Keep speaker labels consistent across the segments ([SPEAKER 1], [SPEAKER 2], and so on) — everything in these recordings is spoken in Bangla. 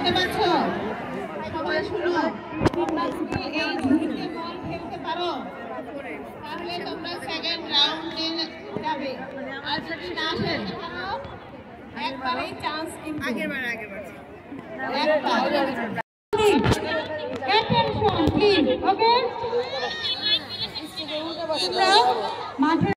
[SPEAKER 1] শুনতে পাচ্ছ? সবাই শুনো, তোমরা যদি এই ঝুড়িতে বল খেলতে পারো তাহলে তোমরা সেকেন্ড রাউন্ডে যাবে। আর যদি না খেলতে পারো একবারেই চান্স কিন্তু আগেরবার একবার attention please okay মাঠে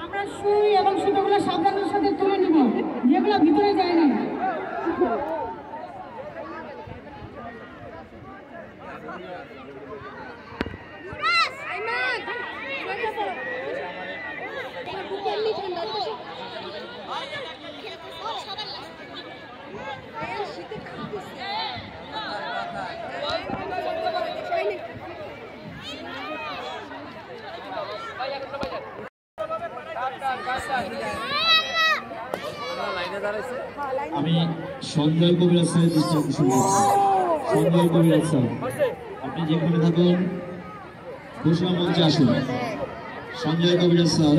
[SPEAKER 1] আমরা সুই এবং সুতোগুলো সাবধানের সাথে তুলে নিব, যেগুলো ভিতরে যায় না।
[SPEAKER 2] আমি সঞ্জয় কবিরাজ স্যারের দৃষ্টি আকর্ষণ করছি। সঞ্জয় কবিরাজ স্যার, আপনি যেখানে থাকুন ঘোষণা মঞ্চে আসুন। সঞ্জয় কবিরাজ স্যার।